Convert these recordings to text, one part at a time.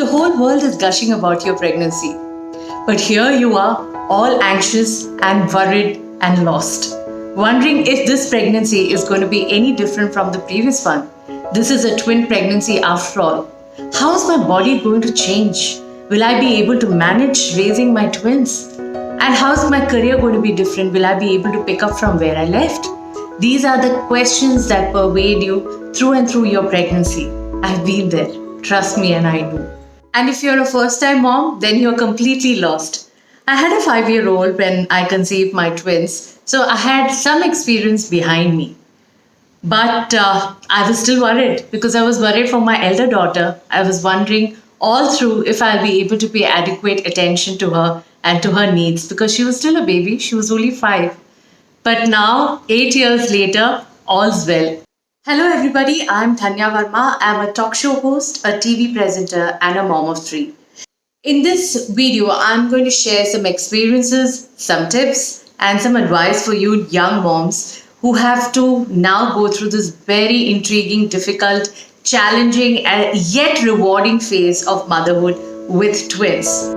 The whole world is gushing about your pregnancy. But here you are, all anxious and worried and lost, wondering if this pregnancy is going to be any different from the previous one. This is a twin pregnancy after all. How is my body going to change? Will I be able to manage raising my twins? And how is my career going to be different? Will I be able to pick up from where I left? These are the questions that pervade you through and through your pregnancy. I've been there. Trust me, and I know. And if you're a first time mom, then you're completely lost. I had a 5-year-old when I conceived my twins, so I had some experience behind me. But I was still worried because I was worried for my elder daughter. I was wondering all through if I'll be able to pay adequate attention to her and to her needs because she was still a baby. She was only 5. But now, 8 years later, all's well. Hello, everybody. I'm Dhanya Verma. I'm a talk show host, a TV presenter, and a mom of 3. In this video, I'm going to share some experiences, some tips, and some advice for you young moms who have to now go through this very intriguing, difficult, challenging, and yet rewarding phase of motherhood with twins.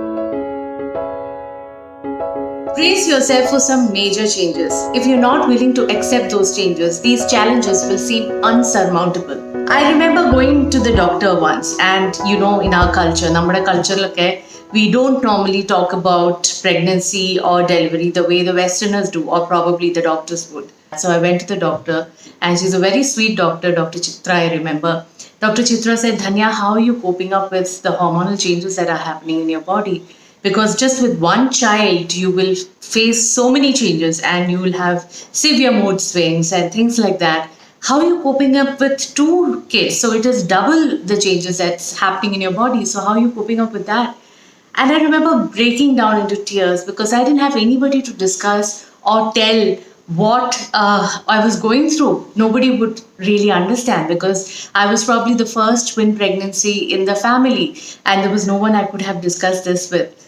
Brace yourself for some major changes. If you're not willing to accept those changes, these challenges will seem unsurmountable. I remember going to the doctor once, and in our culture, nammada culture we don't normally talk about pregnancy or delivery the way the Westerners do, or probably the doctors would. So I went to the doctor, and she's a very sweet doctor, Dr. Chitra, I remember. Dr. Chitra said, Dhanya, how are you coping up with the hormonal changes that are happening in your body? Because just with one child, you will face so many changes and you will have severe mood swings and things like that. How are you coping up with 2 kids? So it is double the changes that's happening in your body. So how are you coping up with that? And I remember breaking down into tears because I didn't have anybody to discuss or tell what I was going through. Nobody would really understand because I was probably the first twin pregnancy in the family and there was no one I could have discussed this with.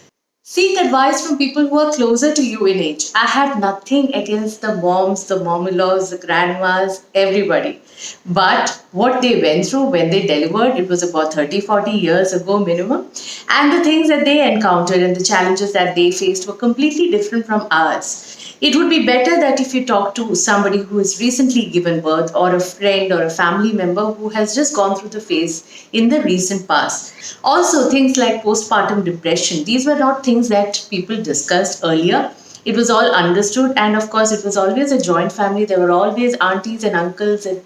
Seek advice from people who are closer to you in age. I had nothing against the moms, the mom-in-laws, the grandmas, everybody. But what they went through when they delivered, it was about 30, 40 years ago minimum. And the things that they encountered and the challenges that they faced were completely different from ours. It would be better that if you talk to somebody who has recently given birth or a friend or a family member who has just gone through the phase in the recent past. Also, things like postpartum depression. These were not things that people discussed earlier. It was all understood, and of course, it was always a joint family. There were always aunties and uncles, and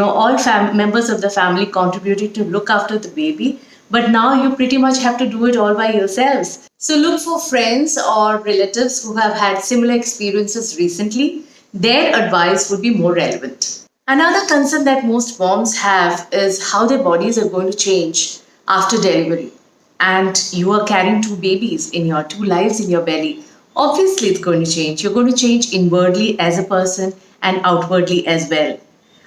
all members of the family contributed to look after the baby. But now you pretty much have to do it all by yourselves. So look for friends or relatives who have had similar experiences recently. Their advice would be more relevant. Another concern that most moms have is how their bodies are going to change after delivery. And you are carrying 2 babies in your 2 lives in your belly. Obviously, it's going to change. You're going to change inwardly as a person and outwardly as well.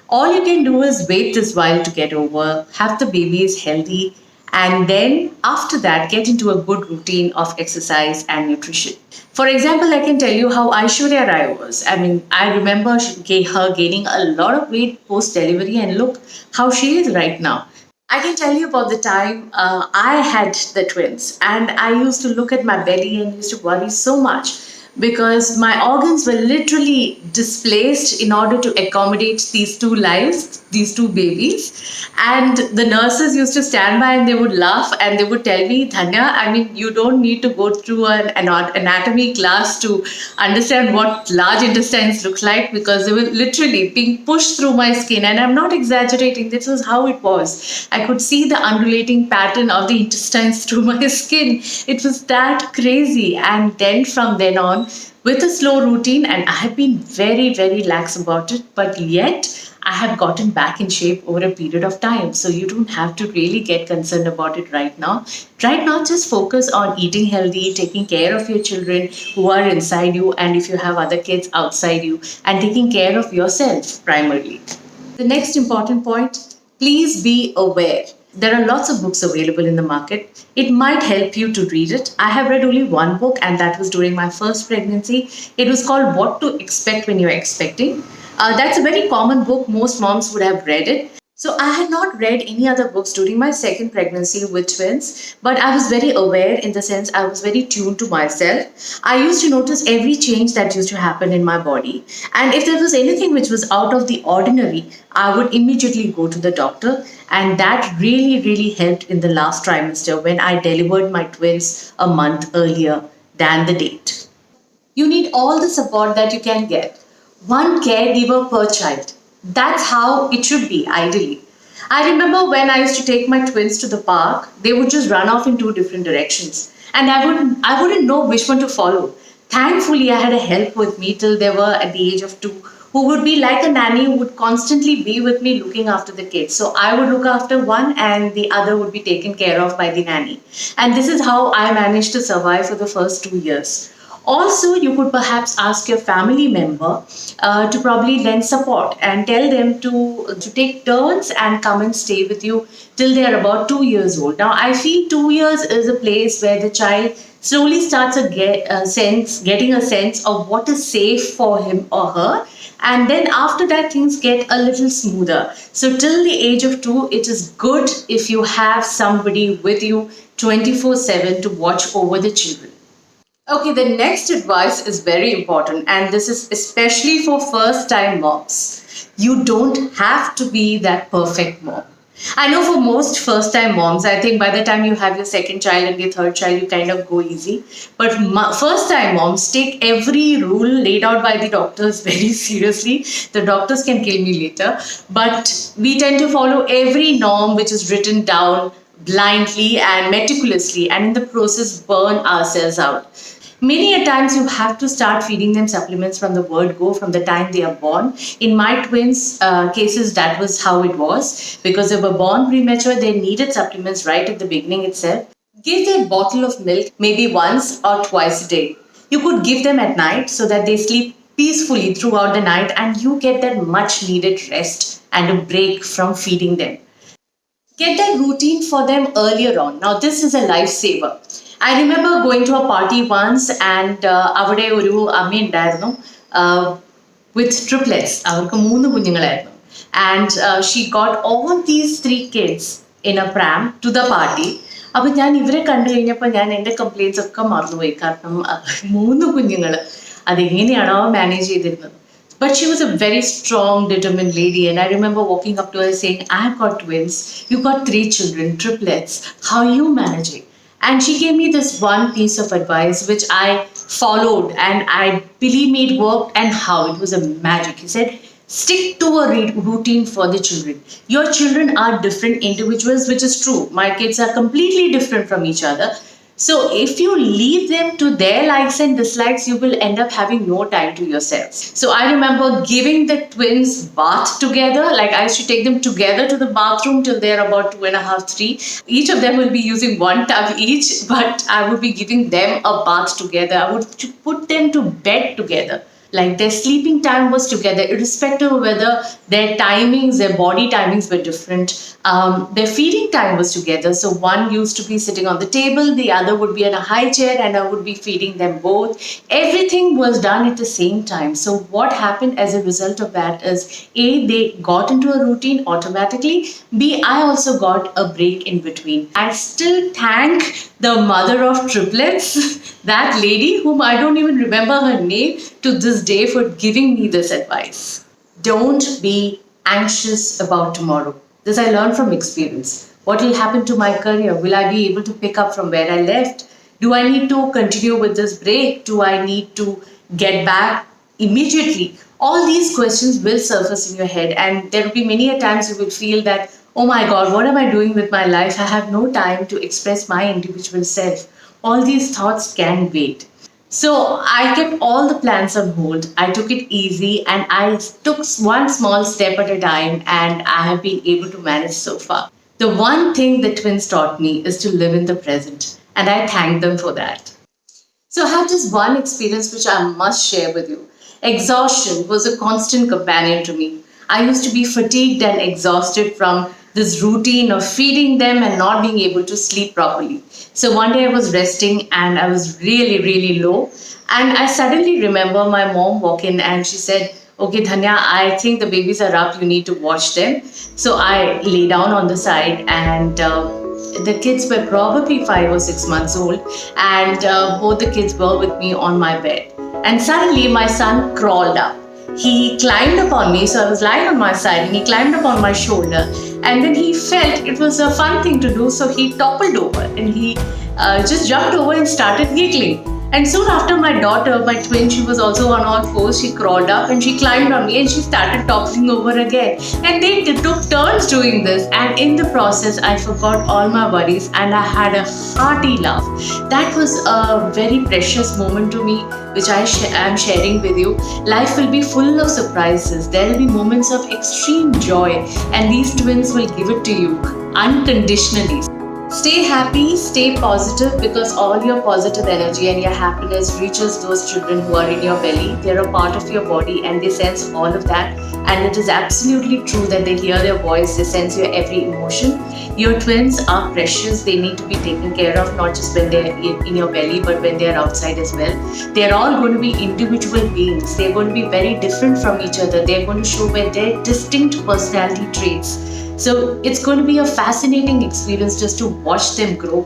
All you can do is wait this while to get over, have the babies healthy, and then after that, get into a good routine of exercise and nutrition. For example, I can tell you how Aishwarya Rai was. I remember her gaining a lot of weight post-delivery, and look how she is right now. I can tell you about the time I had the twins, and I used to look at my belly and used to worry so much because my organs were literally displaced in order to accommodate these 2 lives, these 2 babies. And the nurses used to stand by and they would laugh and they would tell me, Dhanya, you don't need to go through an anatomy class to understand what large intestines look like because they were literally being pushed through my skin. And I'm not exaggerating, this was how it was. I could see the undulating pattern of the intestines through my skin. It was that crazy. And then from then on, with a slow routine, and I have been very, very lax about it, but yet I have gotten back in shape over a period of time. So you don't have to really get concerned about it right now. Right now, just focus on eating healthy, taking care of your children who are inside you, and if you have other kids outside you, and taking care of yourself primarily. The next important point, please be aware. There are lots of books available in the market. It might help you to read it. I have read only one book, and that was during my first pregnancy. It was called What to Expect When You're Expecting. That's a very common book. Most moms would have read it. So I had not read any other books during my second pregnancy with twins, but I was very aware in the sense I was very tuned to myself. I used to notice every change that used to happen in my body. And if there was anything which was out of the ordinary, I would immediately go to the doctor. And that really, really helped in the last trimester when I delivered my twins a month earlier than the date. You need all the support that you can get. One caregiver per child. That's how it should be, ideally. I remember when I used to take my twins to the park, they would just run off in two different directions. And I wouldn't know which one to follow. Thankfully, I had a help with me till they were at the age of 2, who would be like a nanny who would constantly be with me looking after the kids. So I would look after one and the other would be taken care of by the nanny. And this is how I managed to survive for the first 2 years. Also, you could perhaps ask your family member to probably lend support and tell them to take turns and come and stay with you till they are about 2 years old. Now, I feel 2 years is a place where the child slowly starts getting a sense of what is safe for him or her. And then after that, things get a little smoother. So, till the age of 2, it is good if you have somebody with you 24/7 to watch over the children. Okay, the next advice is very important, and this is especially for first time moms. You don't have to be that perfect mom. I know for most first time moms, I think by the time you have your second child and your third child, you kind of go easy. But first time moms take every rule laid out by the doctors very seriously. The doctors can kill me later, but we tend to follow every norm which is written down blindly and meticulously, and in the process, burn ourselves out. Many a times you have to start feeding them supplements from the word go from the time they are born. In my twins' cases, that was how it was because they were born premature. They needed supplements right at the beginning itself. Give them a bottle of milk maybe once or twice a day. You could give them at night so that they sleep peacefully throughout the night and you get that much needed rest and a break from feeding them. Get that routine for them earlier on. Now, this is a lifesaver. I remember going to a party once and അവിടെ ഒരു അമ്മ ഉണ്ടായിരുന്നു with triplets. അവർക്ക് 3 കുഞ്ഞുങ്ങളായിരുന്നു. And she got all these 3 kids in a pram to the party. അപ്പോൾ ഞാൻ ഇവരെ കണ്ടു കഴിഞ്ഞപ്പോൾ ഞാൻ എൻ്റെ കംപ്ലയിൻസ് ഒക്കെ മറന്നുപോയി കാരണം 3 കുഞ്ഞുങ്ങൾ അതെങ്ങനെയാണോ മാനേജ് ചെയ്തിരുന്നത്. But she was a very strong, determined lady. And I remember walking up to her saying, I've got twins. You got 3 children, triplets. How are you managing? And she gave me this one piece of advice, which I followed. And I believe me, it worked. And how? It was a magic. He said, stick to a routine for the children. Your children are different individuals, which is true. My kids are completely different from each other. So if you leave them to their likes and dislikes, you will end up having no time to yourself. So I remember giving the twins bath together. Like I used to take them together to the bathroom till they're about 2.5, 3. Each of them will be using one tub each, but I would be giving them a bath together. I would put them to bed together. Like their sleeping time was together, irrespective of whether their timings, their body timings were different. Their feeding time was together. So one used to be sitting on the table, the other would be in a high chair, and I would be feeding them both. Everything was done at the same time. So what happened as a result of that is A, they got into a routine automatically. B, I also got a break in between. I still thank the mother of triplets, that lady whom I don't even remember her name to this day, for giving me this advice. Don't be anxious about tomorrow. This I learned from experience. What will happen to my career? Will I be able to pick up from where I left? Do I need to continue with this break? Do I need to get back immediately? All these questions will surface in your head, and there will be many a times you will feel that, oh my God, what am I doing with my life? I have no time to express my individual self. All these thoughts can wait. So I kept all the plans on hold. I took it easy and I took one small step at a time, and I have been able to manage so far. The one thing the twins taught me is to live in the present, and I thank them for that. So I have just one experience which I must share with you. Exhaustion was a constant companion to me. I used to be fatigued and exhausted from this routine of feeding them and not being able to sleep properly. So one day I was resting and I was really, really low. And I suddenly remember my mom walk in and she said, okay, Dhanya, I think the babies are up. You need to watch them. So I lay down on the side, and the kids were probably 5 or 6 months old, and both the kids were with me on my bed. And suddenly, my son crawled up. He climbed upon me, so I was lying on my side, and he climbed up on my shoulder. And then he felt it was a fun thing to do, so he toppled over and he just jumped over and started giggling. And soon after, my daughter, my twin, she was also on all fours. She crawled up and she climbed on me and she started toppling over again. And they took turns doing this. And in the process, I forgot all my worries and I had a hearty laugh. That was a very precious moment to me, which I am sharing with you. Life will be full of surprises. There will be moments of extreme joy, and these twins will give it to you unconditionally. Stay happy, stay positive, because all your positive energy and your happiness reaches those children who are in your belly. They're a part of your body and they sense all of that. And it is absolutely true that they hear your voice, they sense your every emotion. Your twins are precious. They need to be taken care of, not just when they're in your belly, but when they're outside as well. They're all going to be individual beings. They're going to be very different from each other. They're going to show their distinct personality traits. So it's going to be a fascinating experience just to watch them grow.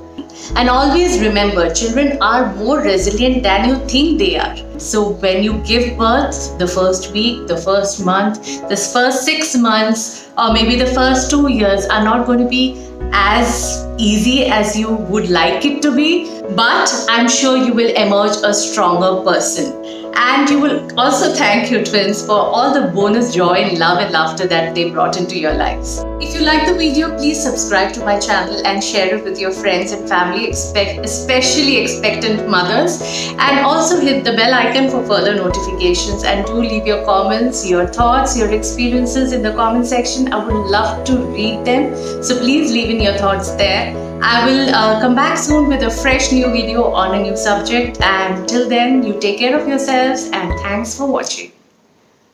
And always remember, children are more resilient than you think they are. So when you give birth, the first week, the first month, the first 6 months, or maybe the first 2 years are not going to be as easy as you would like it to be, but I'm sure you will emerge a stronger person. And you will also thank your twins for all the bonus joy and love and laughter that they brought into your lives. If you like the video, please subscribe to my channel and share it with your friends and family, especially expectant mothers. And also hit the bell icon for further notifications. And do leave your comments, your thoughts, your experiences in the comment section. I would love to read them. So please leave in your thoughts there. I will come back soon with a fresh new video on a new subject, and till then, you take care of yourselves and thanks for watching.